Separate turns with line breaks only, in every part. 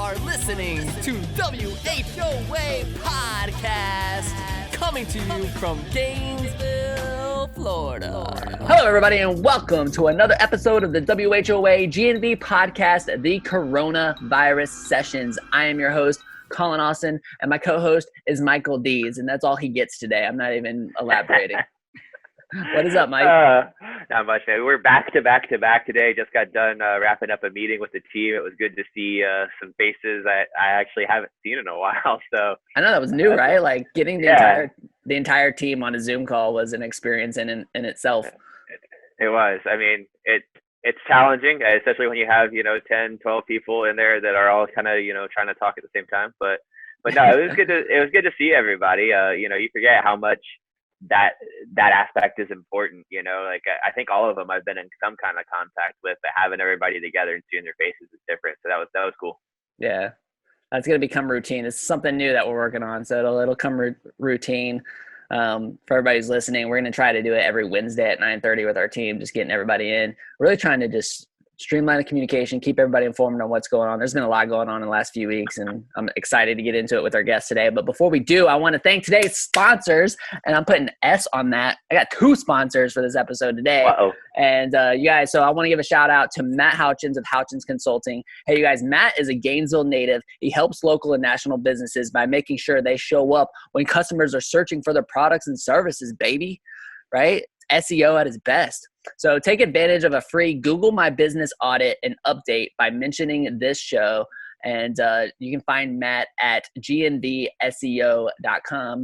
are listening to WHOA Podcast, coming to you from Gainesville, Florida. Hello, everybody, and welcome to another episode of the WHOA GNV Podcast, the Coronavirus Sessions. I am your host, Collin Austin, and my co-host is Michael Dees, and that's all he gets today. I'm not even elaborating. What is up, Mike?
Not much, man. We're back to back today. Just got done wrapping up a meeting with the team. It was good to see some faces I actually haven't seen in a while. So
I know that was new, right? Like getting the entire team on a Zoom call was an experience in itself.
It was. I mean, it's challenging, especially when you have 10, 12 people in there that are all kind of trying to talk at the same time. But no, it was good to see everybody. You forget how much that aspect is important. Like I think all of them I've been in some kind of contact with, but having everybody together and seeing their faces is different. So that was cool.
Yeah, that's gonna become routine. It's something new that we're working on, so it'll come routine. For everybody who's listening, we're gonna try to do it every Wednesday at 9:30 with our team, just getting everybody in. Really trying to just streamline the communication, keep everybody informed on what's going on. There's been a lot going on in the last few weeks, and I'm excited to get into it with our guests today. But before we do, I want to thank today's sponsors, and I'm putting an S on that. I got 2 sponsors for this episode today.
Uh-oh.
And you guys, so I want to give a shout out to Matt Houchins of Houchins Consulting. Hey, you guys, Matt is a Gainesville native. He helps local and national businesses by making sure they show up when customers are searching for their products and services, baby, right? SEO at its best. So take advantage of a free Google My Business audit and update by mentioning this show. And you can find Matt at gnvseo.com.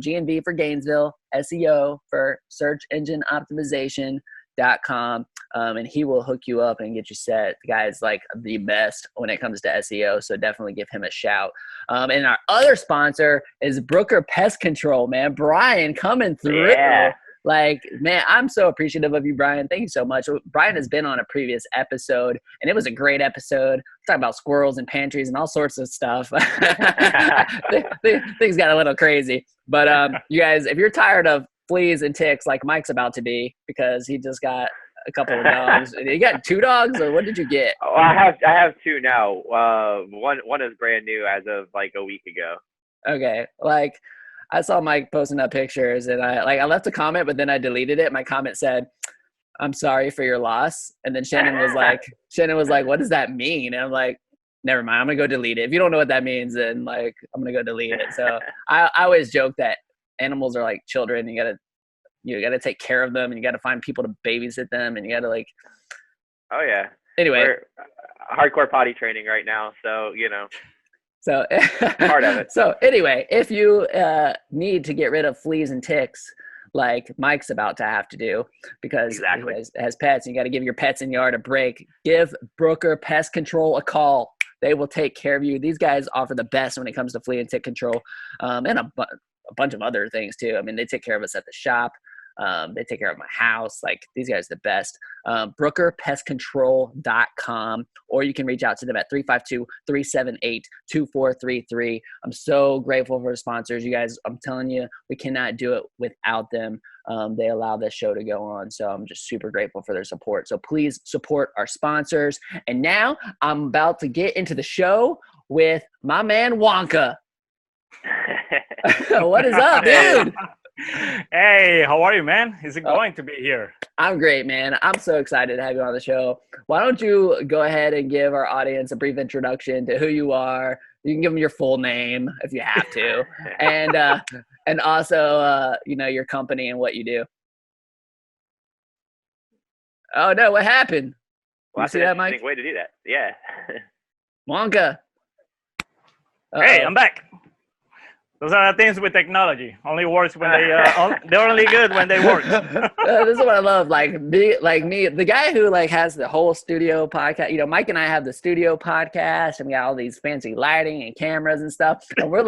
GNV for Gainesville, SEO for search engine optimization.com. And he will hook you up and get you set. The guy is like the best when it comes to SEO. So definitely give him a shout. And our other sponsor is Brooker Pest Control, man. Brian coming through.
Yeah.
Like, man, I'm so appreciative of you, Brian. Thank you so much. Brian has been on a previous episode, and it was a great episode. We're talking about squirrels and pantries and all sorts of stuff. Things got a little crazy. But you guys, if you're tired of fleas and ticks like Mike's about to be, because he just got a couple of dogs. You got 2 dogs, or what did you get?
Oh, I have 2 now. One is brand new as of like a week ago. Okay,
like I saw Mike posting up pictures, and I left a comment, but then I deleted it. My comment said, "I'm sorry for your loss." And then Shannon was like, "What does that mean?" And I'm like, "Never mind. I'm gonna go delete it. If you don't know what that means, then like I'm gonna go delete it." So I always joke that animals are like children. You gotta take care of them, and you gotta find people to babysit them, and you gotta like.
Oh yeah.
Anyway,
we're hardcore potty training right now, so
So
part of it.
So anyway, if you need to get rid of fleas and ticks, like Mike's about to have to do, because he has pets, and you got to give your pets in yard a break, give Brooker Pest Control a call. They will take care of you. These guys offer the best when it comes to flea and tick control, and a bunch of other things too. I mean, they take care of us at the shop. They take care of my house. Like, these guys are the best. BrookerPestControl.com, or you can reach out to them at 352-378-2433. I'm so grateful for the sponsors. You guys, I'm telling you, we cannot do it without them. They allow this show to go on. So I'm just super grateful for their support. So please support our sponsors. And now I'm about to get into the show with my man, Juanca. What is up, dude?
Hey, how are you, man? Is it going to be here?
I'm great, man. I'm so excited to have you on the show. Why don't you go ahead and give our audience a brief introduction to who you are? You can give them your full name if you have to, and also your company and what you do. Oh no, what happened?
Well,
you see that, Mike?
Way to do that. Yeah.
Juanca.
Hey, I'm back. Those are the things with technology. Only works when they're only good when they work.
This is what I love. Like me, the guy who has the whole studio podcast. Mike and I have the studio podcast, and we got all these fancy lighting and cameras and stuff. And we're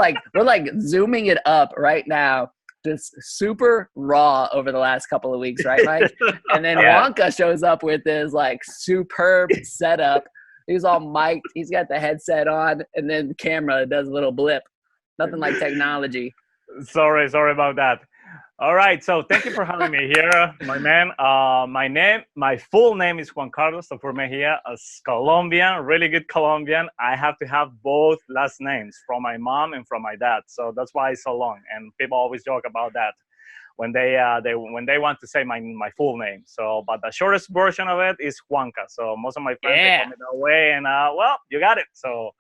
zooming it up right now, just super raw over the last couple of weeks, right, Mike? And then Juanca shows up with this superb setup. He's all mic'd. He's got the headset on, and then the camera does a little blip. Nothing like technology.
Sorry about that. All right, so thank you for having me here, my man. My full name is Juan Carlos Tafur-Mejia. As Colombian, really good Colombian, I have to have both last names from my mom and from my dad. So that's why it's so long. And people always joke about that when they want to say my full name. So, but the shortest version of it is Juanca. So most of my friends they call me that way, and well, you got it. So,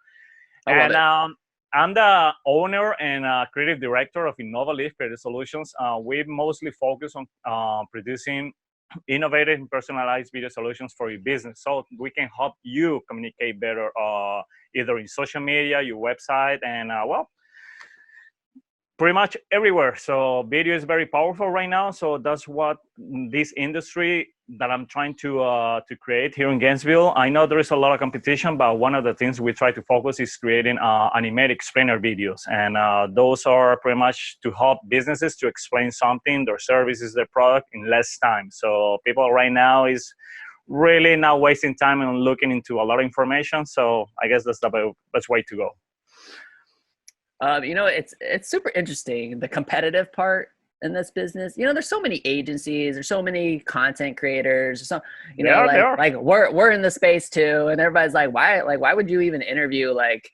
and I'm the owner and creative director of Innovaleaf Creative Solutions. We mostly focus on producing innovative and personalized video solutions for your business, so we can help you communicate better, either in social media, your website, and well, pretty much everywhere. So video is very powerful right now. So that's what this industry that I'm trying to create here in Gainesville. I know there is a lot of competition, but one of the things we try to focus is creating animated explainer videos. And those are pretty much to help businesses to explain something, their services, their product in less time. So people right now is really not wasting time and looking into a lot of information. So I guess that's the best way to go.
You know, it's super interesting, the competitive part in this business. You know, there's so many agencies, there's so many content creators, so you know, like we're in the space too, and everybody's like, why would you even interview like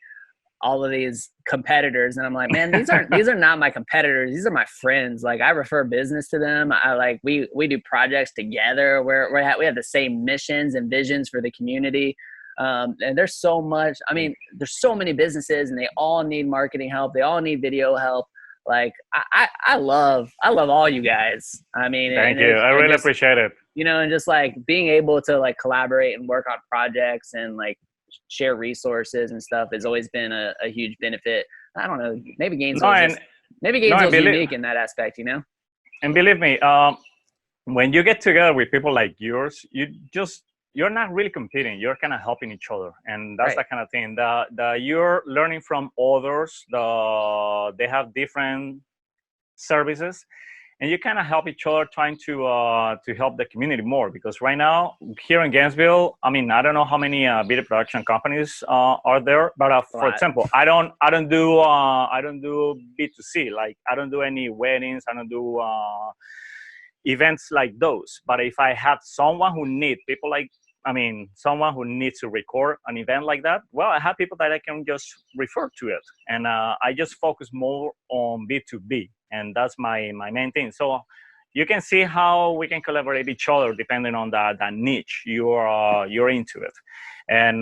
all of these competitors? And I'm like, man, these are not my competitors, these are my friends. Like, I refer business to them. I like we do projects together. We have the same missions and visions for the community. And there's so much, I mean, there's so many businesses and they all need marketing help. They all need video help. Like, I love all you guys. I mean,
thank you. I really appreciate it.
You know, and just like being able to like collaborate and work on projects and like share resources and stuff has always been a huge benefit. I don't know, maybe Gainesville's unique in that aspect, you know?
And believe me, when you get together with people like yours, you're not really competing. You're kind of helping each other, and that's the kind of thing that you're learning from others. They have different services, and you kind of help each other, trying to help the community more. Because right now here in Gainesville, I mean, I don't know how many video production companies are there, but for example, I don't do B2C. Like, I don't do any weddings. I don't do events like those. But if I have someone who needs people like, someone who needs to record an event like that, well, I have people that I can just refer to it. And I just focus more on B2B. And that's my main thing. So you can see how we can collaborate each other depending on that niche you're into it. And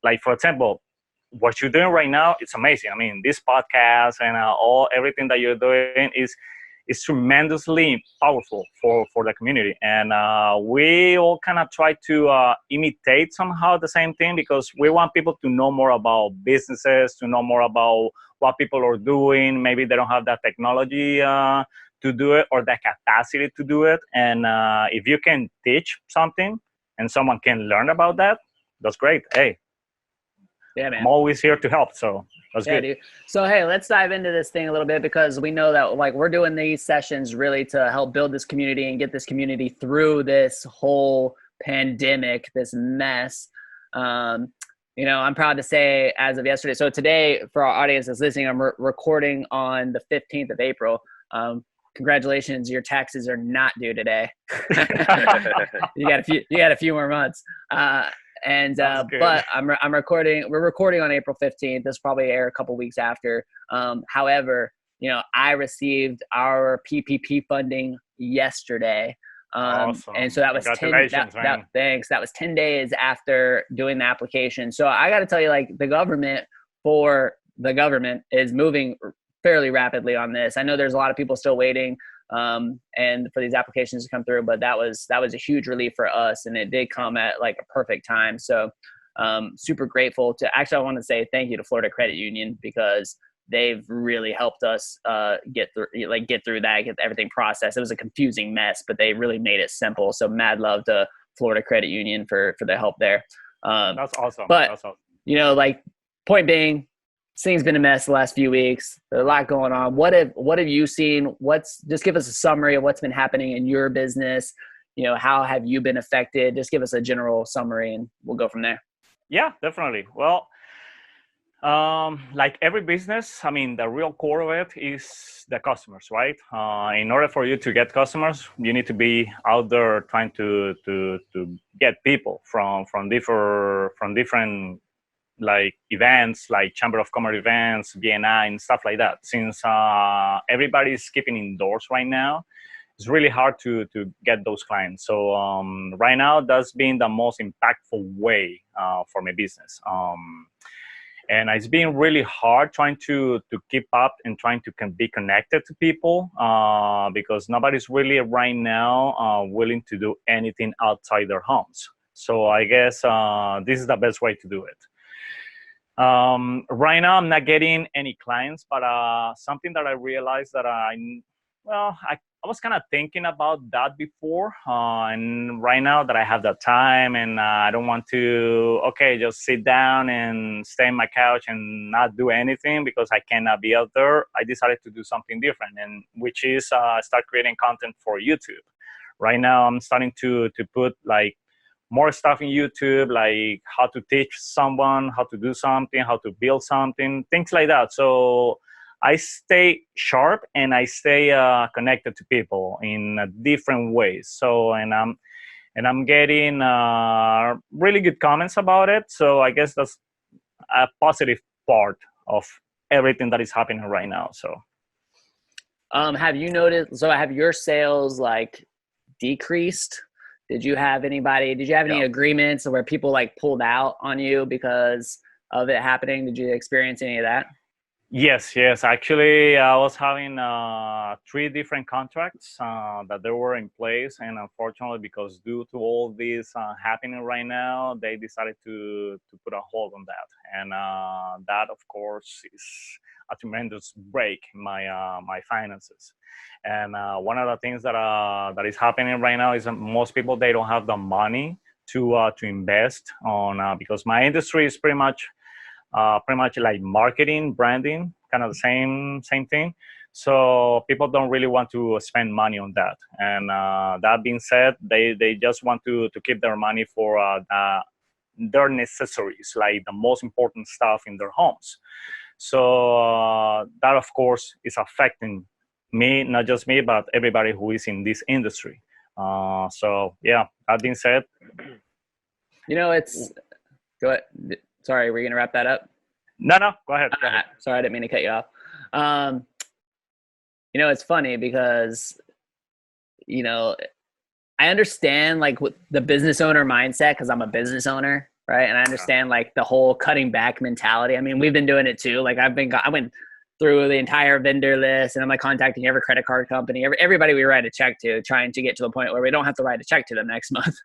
like, for example, what you're doing right now, it's amazing. I mean, this podcast and everything that you're doing is tremendously powerful for the community. And we all kind of try to imitate somehow the same thing, because we want people to know more about businesses, to know more about what people are doing. Maybe they don't have that technology to do it, or that capacity to do it. And if you can teach something and someone can learn about that, that's great. Hey,
yeah, man,
I'm always here to help. So that's good.
Dude. So, hey, let's dive into this thing a little bit, because we know that like we're doing these sessions really to help build this community and get this community through this whole pandemic, this mess. You know, I'm proud to say, as of yesterday, so today, for our audience that's listening, I'm recording on the 15th of April. Congratulations, your taxes are not due today. You got a few more months. But we're recording on April 15th. This will probably air a couple weeks after. However, you know, I received our PPP funding yesterday.
Awesome.
And so that was thanks. That was 10 days after doing the application. So I got to tell you, like, the government is moving fairly rapidly on this. I know there's a lot of people still waiting and for these applications to come through, but that was a huge relief for us, and it did come at like a perfect time. So super grateful to, actually, I want to say thank you to Florida Credit Union, because they've really helped us get through that, get everything processed. It was a confusing mess, but they really made it simple. So mad love to Florida Credit Union for their help there.
That's awesome.
But you know, like, point being, this thing's been a mess the last few weeks. There's a lot going on. What have you seen? Just give us a summary of what's been happening in your business. You know, how have you been affected? Just give us a general summary and we'll go from there.
Yeah, definitely. Well, Like every business, I mean, the real core of it is the customers, right? In order for you to get customers, you need to be out there trying to get people from different like events, like Chamber of Commerce events, BNI, and stuff like that. Since everybody's keeping indoors right now, it's really hard to get those clients. So right now, that's been the most impactful way for my business. And it's been really hard trying to keep up and trying to be connected to people because nobody's really right now willing to do anything outside their homes. So I guess this is the best way to do it. Right now, I'm not getting any clients, but something that I realized that I was kind of thinking about that before, and right now that I have the time and I don't want to, just sit down and stay on my couch and not do anything because I cannot be out there, I decided to do something different, and which is start creating content for YouTube. Right now, I'm starting to put like more stuff in YouTube, like how to teach someone, how to do something, how to build something, things like that. So I stay sharp and I stay connected to people in different ways. So and I'm getting really good comments about it. So I guess that's a positive part of everything that is happening right now. So
have you noticed? So have your sales like decreased? Did you have any agreements where people like pulled out on you because of it happening? Did you experience any of that?
Yes. Actually, I was having 3 different contracts that they were in place, and unfortunately, because due to all this happening right now, they decided to put a hold on that, and that, of course, is a tremendous break in my finances. And one of the things that is happening right now is that most people, they don't have the money to invest on because my industry is pretty much like marketing, branding, kind of the same thing. So people don't really want to spend money on that. And that being said, they just want to keep their money for their necessaries, like the most important stuff in their homes. So that, of course, is affecting me, not just me, but everybody who is in this industry. So yeah, that being said.
Go ahead. Sorry, were you gonna wrap that up?
No, go ahead.
Sorry, I didn't mean to cut you off. It's funny because, I understand like what the business owner mindset because I'm a business owner, right? And I understand like the whole cutting back mentality. I mean, we've been doing it too. Like I went through the entire vendor list and I'm like contacting every credit card company, everybody we write a check to, trying to get to the point where we don't have to write a check to them next month,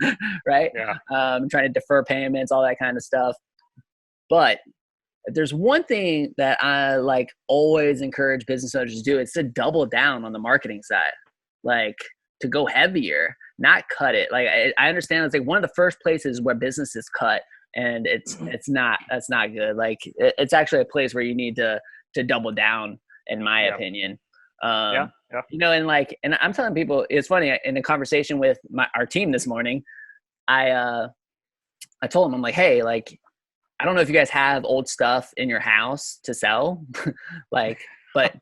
right?
Yeah.
Trying to defer payments, all that kind of stuff. But there's one thing that I like always encourage business owners to do. It's to double down on the marketing side, like to go heavier, not cut it. Like I understand it's like one of the first places where businesses cut, and that's not good. Like it's actually a place where you need to double down, in my opinion. And I'm telling people, it's funny, in a conversation with our team this morning, I told them, I'm like, hey, like, I don't know if you guys have old stuff in your house to sell, like, but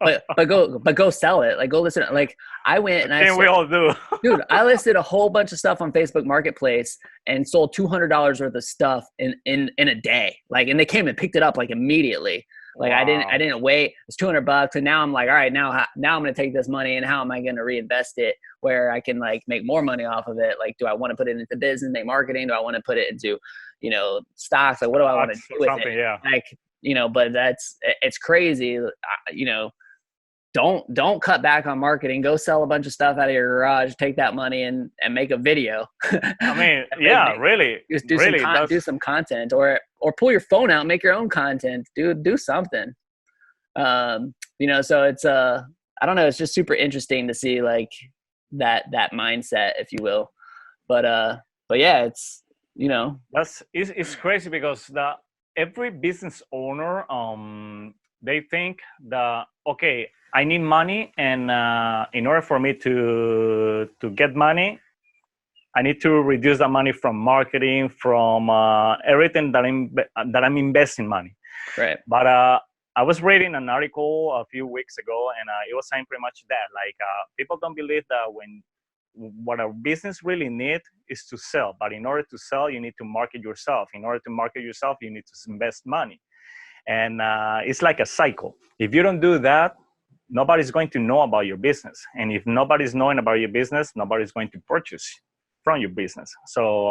go sell it. Like, go listen. Like, I went and
we all do.
Dude, I listed a whole bunch of stuff on Facebook Marketplace and sold $200 worth of stuff in a day. Like, and they came and picked it up like immediately. Like, wow. I didn't wait. It's $200, and now I'm like, all right, now I'm gonna take this money and how am I gonna reinvest it where I can like make more money off of it? Like, do I want to put it into business, make marketing? Do I want to put it into stocks? Like, what do I want to do with it?
Yeah.
Like, but it's crazy. Don't cut back on marketing. Go sell a bunch of stuff out of your garage, take that money and make a video.
I mean, yeah, really.
Just do some content or pull your phone out, make your own content, do something. So it's, I don't know. It's just super interesting to see like that mindset, if you will. But yeah, it's,
it's crazy because every business owner, they think that, okay, I need money, and in order for me to get money, I need to reduce the money from marketing, from everything that I'm investing money.
Right.
But I was reading an article a few weeks ago, and it was saying pretty much that, like, people don't believe that what a business really need is to sell. But in order to sell, you need to market yourself. In order to market yourself, you need to invest money. And it's like a cycle. If you don't do that, nobody's going to know about your business. And if nobody's knowing about your business, nobody's going to purchase from your business. So,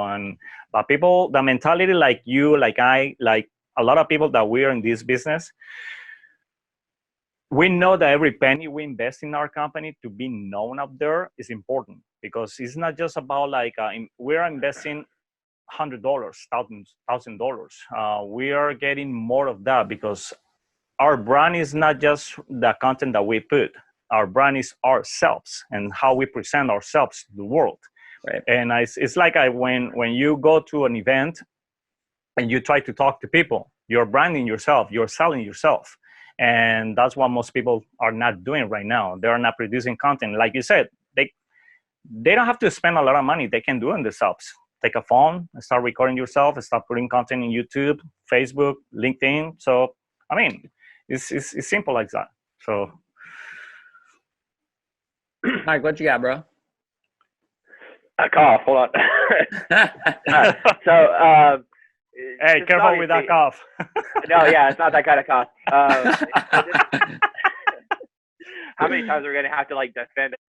but people, the mentality like you, like I, like a lot of people that we're in this business, we know that every penny we invest in our company to be known up there is important, because it's not just about like, we're investing $100, $1,000. We are getting more of that because our brand is not just the content that we put. Our brand is ourselves and how we present ourselves to the world.
Right.
And it's like when you go to an event and you try to talk to people, you're branding yourself, you're selling yourself. And that's what most people are not doing right now. They are not producing content. Like you said, they don't have to spend a lot of money. They can do it themselves. Take a phone and start recording yourself and start putting content in YouTube, Facebook, LinkedIn. So, I mean, it's simple like that. So,
Mike, what you got, bro?
A cough. Hold on.
Hey, careful with that cough.
No, yeah, it's not that kind of cough. How many times are we gonna have to like defend it?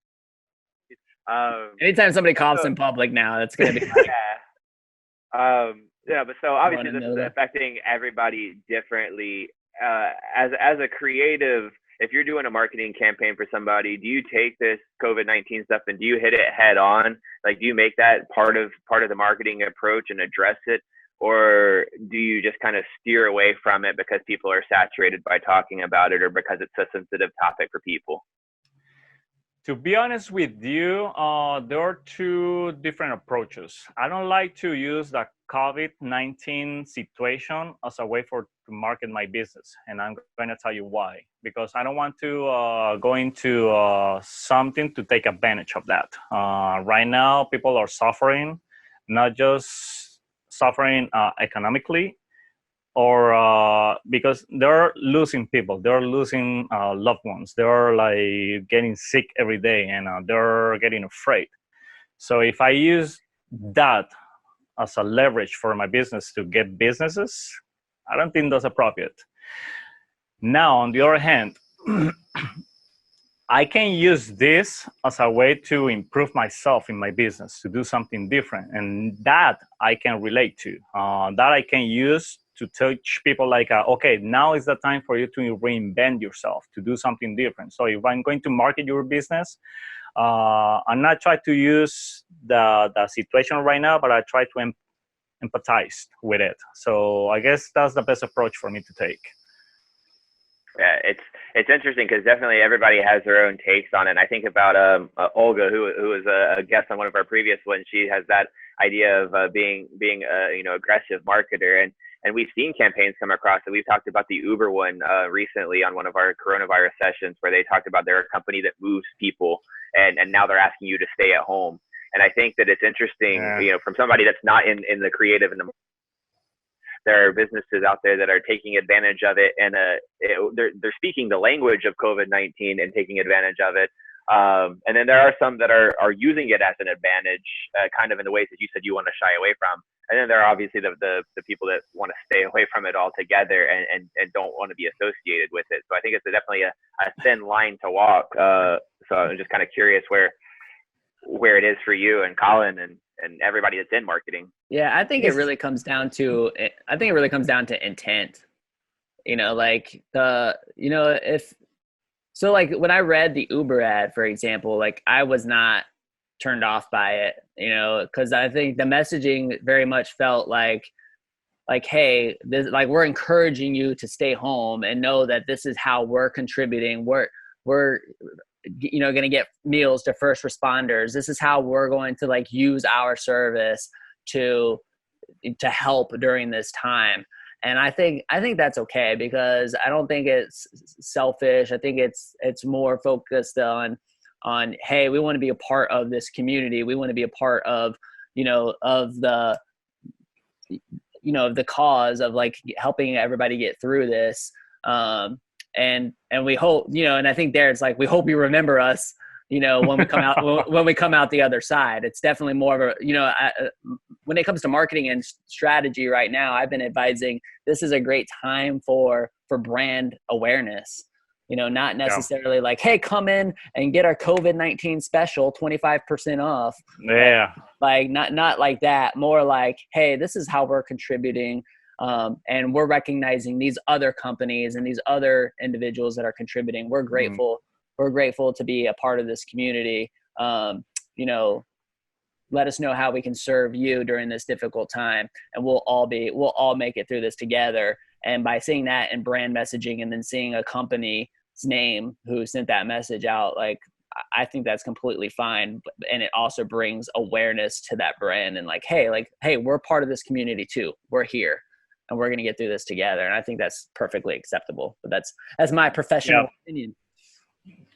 Anytime somebody coughs in public now, that's gonna be like,
yeah, but so obviously this is affecting everybody differently. As a creative, if you're doing a marketing campaign for somebody, do you take this COVID-19 stuff and do you hit it head on? Like, do you make that part of the marketing approach and address it? Or do you just kind of steer away from it because people are saturated by talking about it, or because it's a sensitive topic for people?
To be honest with you, there are two different approaches. I don't like to use the COVID-19 situation as a way to market my business. And I'm going to tell you why. Because I don't want to go into something to take advantage of that. Right now, people are suffering, not just suffering economically, or because they're losing people, they're losing loved ones, they're like getting sick every day, and they're getting afraid. So if I use that as a leverage for my business to get businesses, I don't think that's appropriate. Now, on the other hand, I can use this as a way to improve myself in my business, to do something different. And that I can relate to. That I can use to teach people like, okay, now is the time for you to reinvent yourself, to do something different. So if I'm going to market your business, I'm not trying to use the situation right now, but I try to empathize with it. So I guess that's the best approach for me to take.
Yeah, it's interesting because definitely everybody has their own takes on it. And I think about Olga, who was a guest on one of our previous ones. She has that idea of being a aggressive marketer, and we've seen campaigns come across. And we've talked about the Uber one recently on one of our coronavirus sessions, where they talked about they're a company that moves people, and now they're asking you to stay at home. And I think that it's interesting, from somebody that's not in the creative and the, there are businesses out there that are taking advantage of it, and they're speaking the language of COVID-19 and taking advantage of it. And then there are some that are using it as an advantage, kind of in the ways that you said you want to shy away from. And then there are obviously the people that want to stay away from it altogether and don't want to be associated with it. So I think it's definitely a thin line to walk. So I'm just kind of curious where it is for you and Collin and everybody that's in marketing.
Yeah, I think it really comes down to intent. Like when I read the Uber ad, for example, like I was not turned off by it, because I think the messaging very much felt like, hey, this, like, we're encouraging you to stay home and know that this is how we're contributing. We're going to get meals to first responders. This is how we're going to like use our service to help during this time. And I think that's okay, because I don't think it's selfish. I think it's more focused on, hey, we want to be a part of this community. We want to be a part of, of the cause of like helping everybody get through this. And we hope, and I think there it's like, we hope you remember us, when we come out, when we come out the other side. It's definitely more of a, when it comes to marketing and strategy right now, I've been advising this is a great time for brand awareness. Not necessarily like, hey, come in and get our COVID-19 special 25% off.
Yeah.
Like not like that. More like, hey, this is how we're contributing. And we're recognizing these other companies and these other individuals that are contributing. We're grateful. We're grateful to be a part of this community. Let us know how we can serve you during this difficult time, and we'll all make it through this together. And by seeing that in brand messaging, and then seeing a company's name who sent that message out, like, I think that's completely fine. And it also brings awareness to that brand, and like, hey, we're part of this community too. We're here, and we're going to get through this together. And I think that's perfectly acceptable. But that's my professional opinion.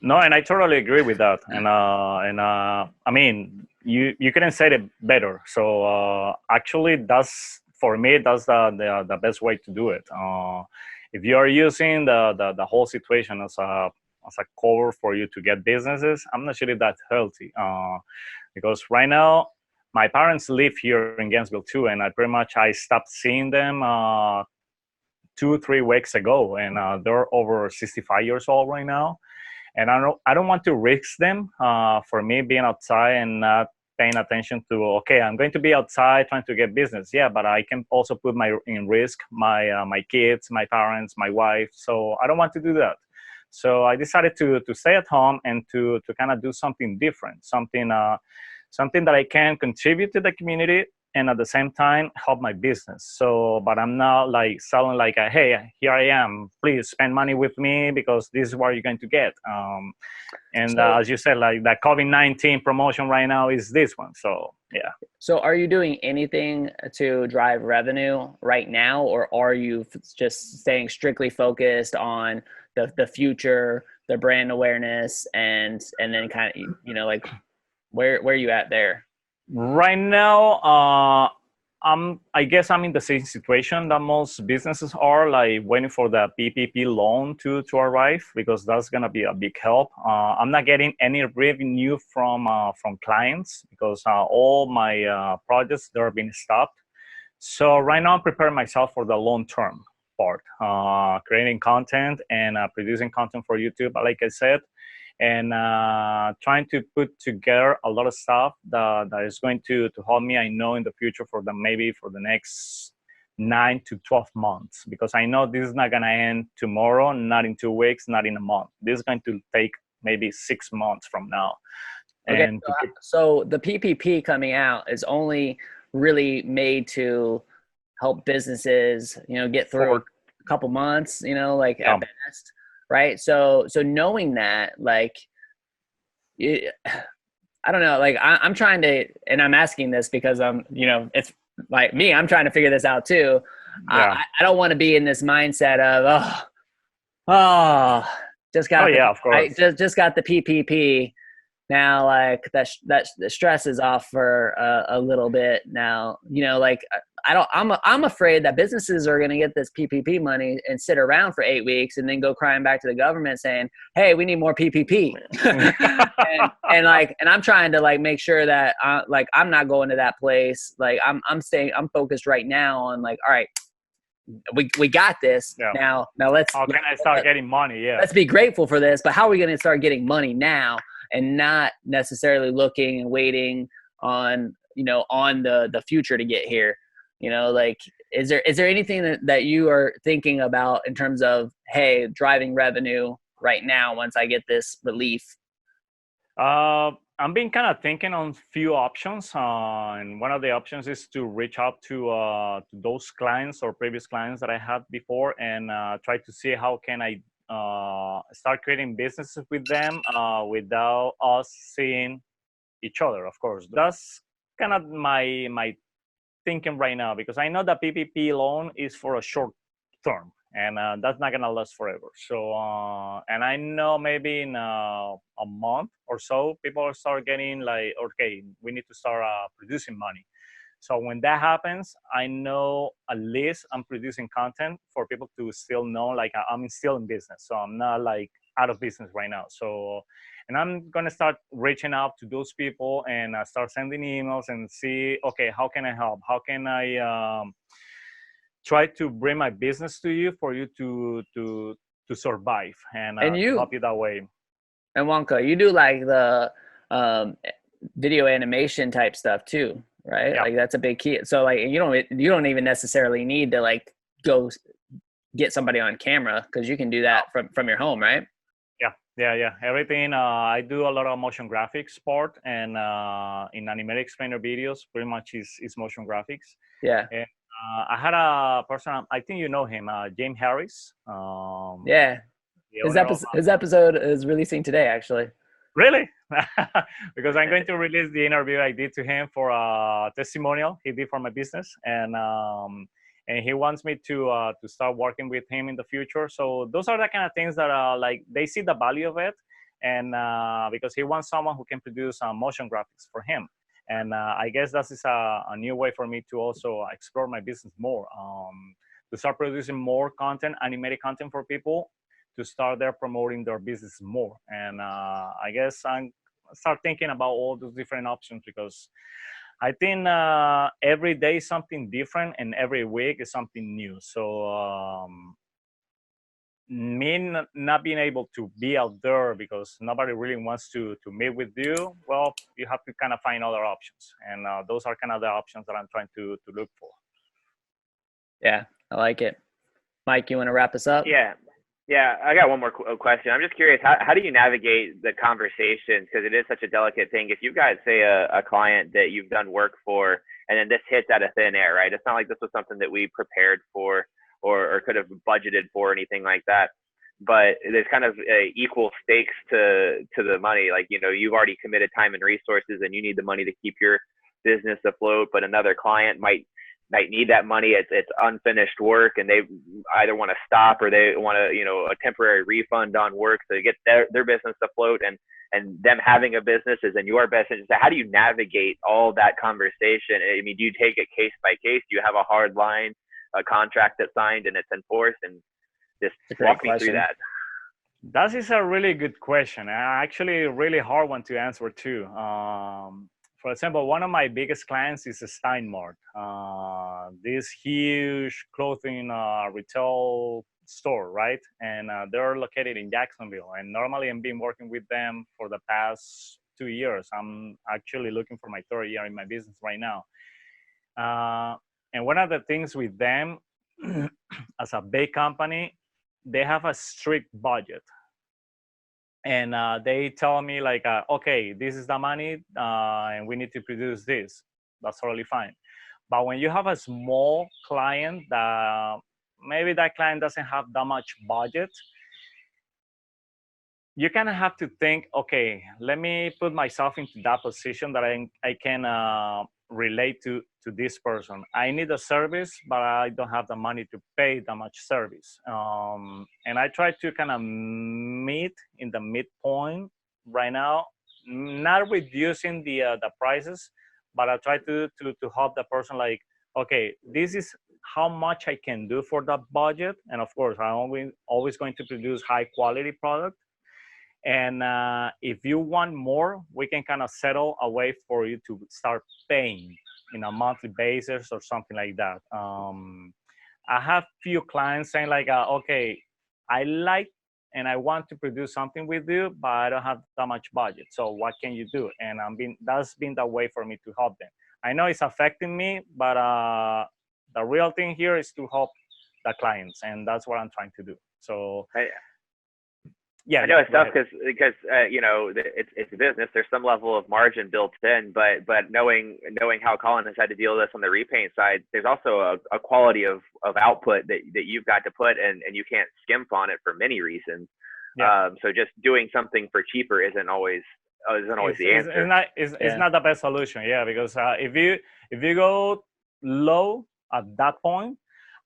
No, and I totally agree with that. And I mean, you couldn't say it better. So actually, that's for me, that's the best way to do it. If you are using the whole situation as a cover for you to get businesses, I'm not sure if that's healthy. Because right now, my parents live here in Gainesville too, and I stopped seeing them 2-3 weeks ago, and they're over 65 years old right now. And I don't want to risk them for me being outside and not paying attention to, okay, I'm going to be outside trying to get business. Yeah, but I can also put in risk my kids, my parents, my wife. So I don't want to do that. So I decided to stay at home and to kind of do something different, something that I can contribute to the community and at the same time help my business. So, but I'm not like selling like, hey, here I am, please spend money with me because this is what you're going to get. As you said, like the COVID-19 promotion right now is this one. So yeah.
So are you doing anything to drive revenue right now, or are you just staying strictly focused on the future, the brand awareness, and then kind of, like where are you at there?
Right now, I guess I'm in the same situation that most businesses are, like waiting for the PPP loan to arrive, because that's gonna be a big help. I'm not getting any revenue from clients because all my projects, they're being stopped. So right now I'm preparing myself for the long-term part, creating content and producing content for YouTube, like I said, and trying to put together a lot of stuff that is going to help me, I know, in the future maybe for the next 9 to 12 months, because I know this is not going to end tomorrow, not in 2 weeks, not in a month. This is going to take maybe 6 months from now.
Okay,
And
so the PPP coming out is only really made to help businesses, get through a couple months, like at best. Right. So knowing that, like, I don't know, like I'm trying to, and I'm asking this because it's like me, I'm trying to figure this out too.
Yeah.
I don't want to be in this mindset of, just got just got the PPP. Now, like that the stress is off for a little bit now, like I'm afraid that businesses are going to get this PPP money and sit around for 8 weeks and then go crying back to the government saying, hey, we need more PPP. and I'm trying to like make sure that I'm not going to that place. Like I'm focused right now on like, all right, we got this. Now let's,
how can I start getting money? Yeah.
Let's be grateful for this, but how are we going to start getting money now? And not necessarily looking and waiting on, on the future to get here. Like, is there anything that you are thinking about in terms of, hey, driving revenue right now once I get this relief?
I'm been kind of thinking on few options, and one of the options is to reach out to those clients or previous clients that I had before, and try to see how can I start creating businesses with them without us seeing each other. Of course, that's kind of my thinking right now, because I know that PPP loan is for a short term, and that's not gonna last forever. So and I know maybe in a month or so, people will start getting like, okay, we need to start producing money. So when that happens, I know at least I'm producing content for people to still know, like I'm still in business. So I'm not like out of business right now. So, and I'm going to start reaching out to those people and start sending emails and see, okay, how can I help? How can I try to bring my business to you for you to survive and to help you that way.
And Juanca, you do like the video animation type stuff too, right?
Yeah.
Like that's a big key. So like you don't even necessarily need to like go get somebody on camera, because you can do that from your home, right?
Yeah. Everything. I do a lot of motion graphics part, and in animated explainer videos, pretty much is motion graphics.
Yeah.
And I had a person, I think you know him, James Harris.
Yeah. His episode is releasing today, actually.
Really? Because I'm going to release the interview I did to him for a testimonial he did for my business, and he wants me to start working with him in the future. So those are the kind of things that like they see the value of it, and because he wants someone who can produce motion graphics for him. And I guess that is a new way for me to also explore my business more, to start producing more content, animated content for people, to start there promoting their business more. And I guess I'm start thinking about all those different options, because I think every day is something different and every week is something new. So me not being able to be out there because nobody really wants to meet with you, well, you have to kind of find other options. And those are kind of the options that I'm trying to look for.
Yeah, I like it. Mike, you want to wrap us up?
Yeah, I got one more question. I'm just curious, how do you navigate the conversations? Because it is such a delicate thing. If you've got, say, a client that you've done work for, and then this hits out of thin air, right? It's not like this was something that we prepared for or could have budgeted for or anything like that. But there's kind of equal stakes to the money. Like, you know, you've already committed time and resources, and you need the money to keep your business afloat. But another client might need that money. It's unfinished work, and they either want to stop or they want to, you know, a temporary refund on work to get their business afloat, and them having a business is in your best interest. So how do you navigate all that conversation? I mean, do you take it case by case? Do you have a hard line, a contract that's signed and it's enforced? And just walk me through that.
That is a really good question. Actually, a really hard one to answer too. For example, one of my biggest clients is a Steinmart, this huge clothing retail store, right? And they're located in Jacksonville. And normally I've been working with them for the past 2 years. I'm actually looking for my third year in my business right now. And one of the things with them, as a big company, they have a strict budget. And they tell me like, okay, this is the money and we need to produce this. That's totally fine. But when you have a small client that maybe that client doesn't have that much budget, you kind of have to think, okay, let me put myself into that position that I can relate to this person. I need a service, but I don't have the money to pay that much service. And I try to kind of meet in the midpoint right now, not reducing the prices, but I try to help the person like, okay, this is how much I can do for that budget. And of course, I'm always going to produce high quality product. And if you want more, we can kind of settle a way for you to start paying in a monthly basis or something like that. I have few clients saying like, okay, I like and I want to produce something with you, but I don't have that much budget. So what can you do? And that's been the way for me to help them. I know it's affecting me, but the real thing here is to help the clients, and that's what I'm trying to do. So.
Yeah, I know it's tough because you know, it's a business. There's some level of margin built in, but knowing how Collin has had to deal with this on the repaint side, there's also a quality of output that you've got to put, and you can't skimp on it for many reasons. Yeah. So just doing something for cheaper isn't always the answer.
It's not the best solution. Yeah, because if you go low at that point,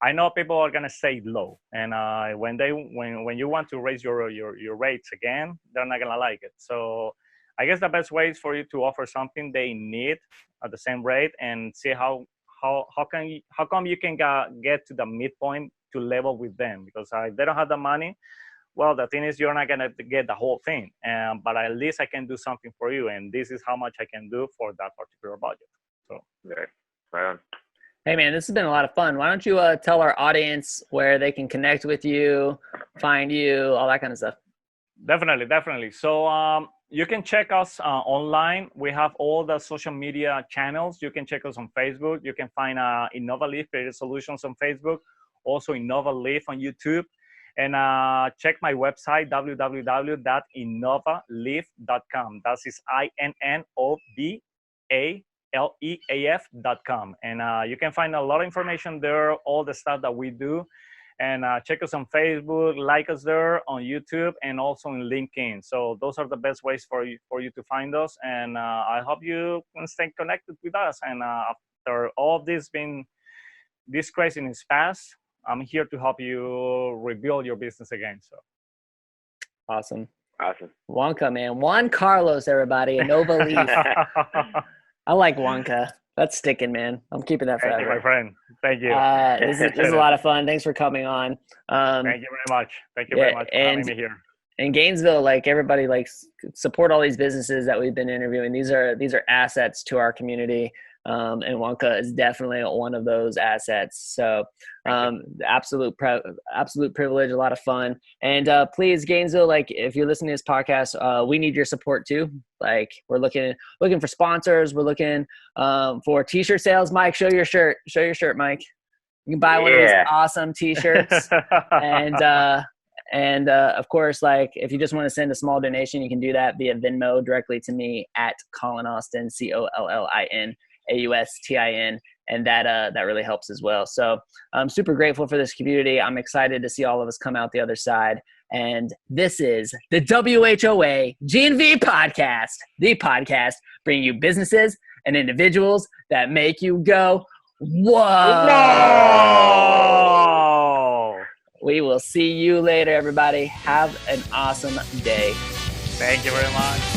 I know people are gonna stay low, and when you want to raise your rates again, they're not gonna like it. So I guess the best way is for you to offer something they need at the same rate and see how come you can get to the midpoint to level with them, because if they don't have the money, well, the thing is you're not gonna get the whole thing, but at least I can do something for you, and this is how much I can do for that particular budget. So
right on.
Hey man, this has been a lot of fun. Why don't you tell our audience where they can connect with you, find you, all that kind of stuff?
Definitely. So you can check us online. We have all the social media channels. You can check us on Facebook. You can find Innovaleaf Creative Solutions on Facebook, also Innovaleaf on YouTube. And check my website, www.innovaleaf.com. That is INNOVALEAF.com. And you can find a lot of information there, all the stuff that we do. And check us on Facebook, like us there on YouTube, and also in LinkedIn. So those are the best ways for you to find us. And I hope you can stay connected with us. And after all of this craziness past, I'm here to help you rebuild your business again. So
awesome.
Juanca,
man. Juan Carlos, everybody. Innovaleaf. I like Juanca. That's sticking, man. I'm keeping that forever.
Thank you, my friend. Thank you.
This is a lot of fun. Thanks for coming on.
Thank you very much. Thank you very much for having me here.
In Gainesville, like everybody, like support all these businesses that we've been interviewing. These are assets to our community, and Juanca is definitely one of those assets. So, absolute privilege, a lot of fun. And please, Gainesville, like if you're listening to this podcast, we need your support too. Like we're looking for sponsors. We're looking for t-shirt sales. Mike, show your shirt. Show your shirt, Mike. You can buy one of these awesome t-shirts. And of course, like if you just want to send a small donation, you can do that via Venmo directly to me at Collin Austin, COLLINAUSTIN, and that really helps as well. So I'm super grateful for this community. I'm excited to see all of us come out the other side. And this is the WHOA GNV podcast, the podcast bringing you businesses and individuals that make you go, whoa! We will see you later, everybody. Have an awesome day.
Thank you very much.